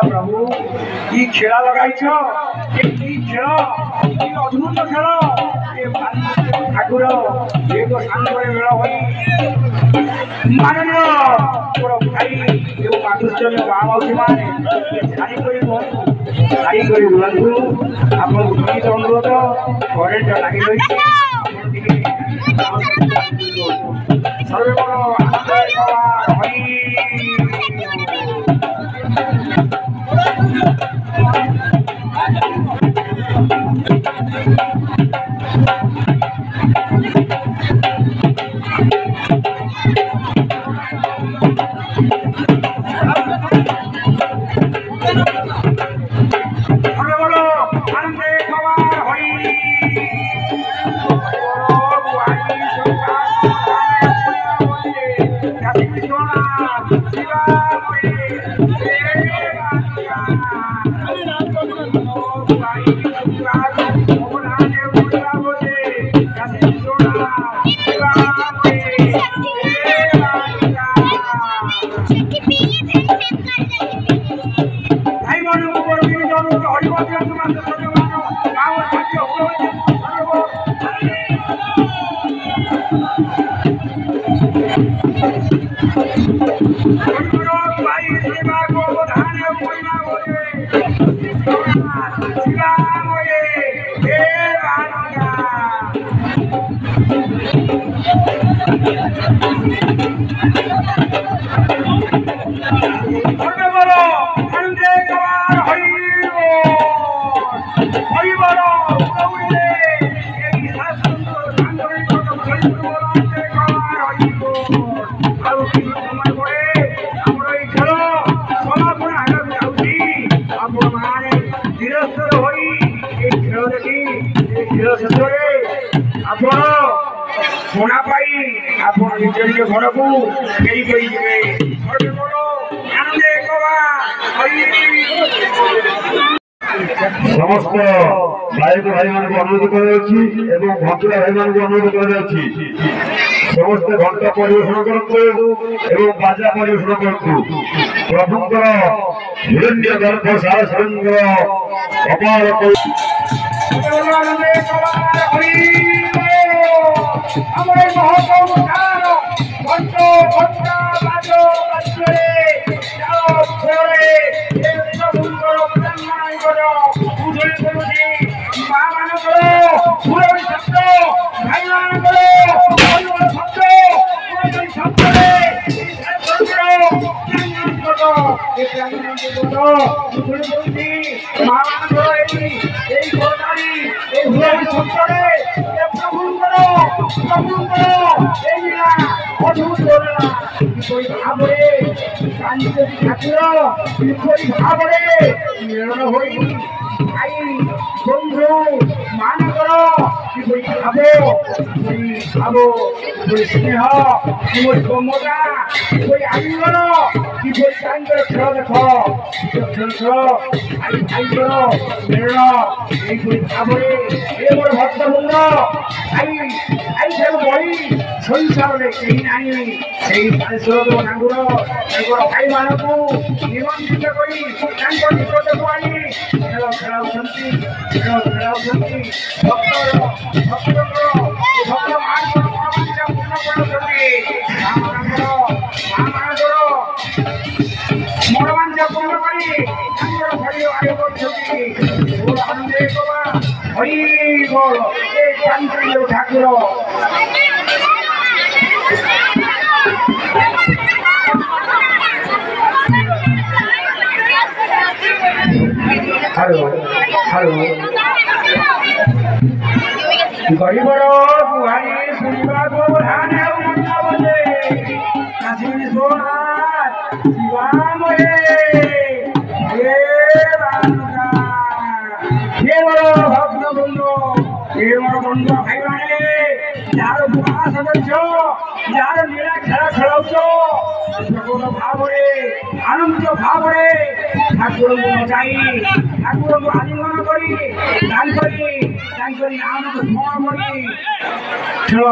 प्रभु की खेला लगाइछो की खेल अद्भुत खेल ठाकुर एक सांगे मेल होई माननीय तोर भाई जो पाकिस्तान गाँव माउसी माने छाड़ी करी बुलंतु आपन गीत अनुरोध करेंट लगी रही सर्वे बड़ आनंद हई ভাই সেবা গোধান মহিমা বলে শিবা বলে হে বালকা ধর্মে বলো আনন্দে কবার হরিবল গৌরীরে এই শাস্ত্র সাংগঠনিক আনন্দে কবার আর কিছু সময় পরে আমরা এই খেলো সমাপন আগামী যাচ্ছি আপনার ধীরস্থর হই এই খেল দেখি এই খেল শেষে ଆପଣ ଶୁଣା ପାଇ ଆପଣ ନିଜ ନିଜ ଘରକୁ ଫେରି କରିଯିବେ ସମସ୍ତ ଗାୟକ ଭାଇମାନଙ୍କୁ ଅନୁରୋଧ କରାଯାଉଛି ଏବଂ ଭକ୍ତ ଭାଇମାନଙ୍କୁ ଅନୁରୋଧ କରାଯାଉଛି ସମସ୍ତେ ଘଣ୍ଟ ପରିବେଷଣ କରନ୍ତୁ ଏବଂ ବାଜା ପରିବେଷଣ କରନ୍ତୁ। ପ୍ରଭୁଙ୍କର ହିରଣ୍ୟ ଗର୍ଭ ସାରସରଙ୍ଗର ଅପାର ଆମର ମହୋତ୍ସବ ଘଣ୍ଟ ଘଣ୍ଟା ବାଜ ବାଜରେ ভাবে মিলন হই ভাই বন্ধু মানকর কিপরি খাবো খাবো কিপরি স্নেহ কিপরি মমতা কিপরি আলিঙ্গন কিপরি তাঙ্কর খেল দেখ খেল ভাই ভাইকর মিলন এইপরি ভাবে এ মোর ভক্তবৃন্দ ভাই ভাই সব বলি সংসারে কেହି ନାହିଁ ସେଇ ପାଞ୍ଚଶହ ନାଙ୍ଗୁର ତାଙ୍କର ଭାଇମାନଙ୍କୁ ନିମନ୍ତ୍ରିତ କରି ତାଙ୍କ ନିକଟକୁ ଆଣି ଖେଳ ଖେଳାଉଛନ୍ତି ଭକ୍ତଙ୍କର ଭକ୍ତମାନଙ୍କର ମନୋବାଞ୍ଛା ପୂର୍ଣ୍ଣ କରୁଛନ୍ତି ମାମାନଙ୍କର ମନୋବାଞ୍ଛା ପୂର୍ଣ୍ଣ କରି ତାଙ୍କର ଭଳି ଆୟ କରୁଛନ୍ତି ଆନନ୍ଦେ କବା ହରି ବୋଲ ଏ କାନ୍ତିର ଠାକୁର হ্যালো হ্যালো গরিবর গুহারি শুনিବାକୁ ধানে মন্না বলে কাশী সোনার শিবাময়ে হে বালকা হে বড় ভক্ত বন্ধ হে বড় বন্ধ ভাইମାନେ যার উপবাস করছ যার লীলা খেলা খেলাউছ প্রকট ভাବରେ আনন্দ ভাବରେ ঠাকুরଙ୍କୁ ଯାଇ ଠାକୁରଙ୍କୁ ଆଲିଙ୍ଗନ କରି ତାଙ୍କରି ନାମକୁ ସ୍ମରଣ କରି ଖେଳ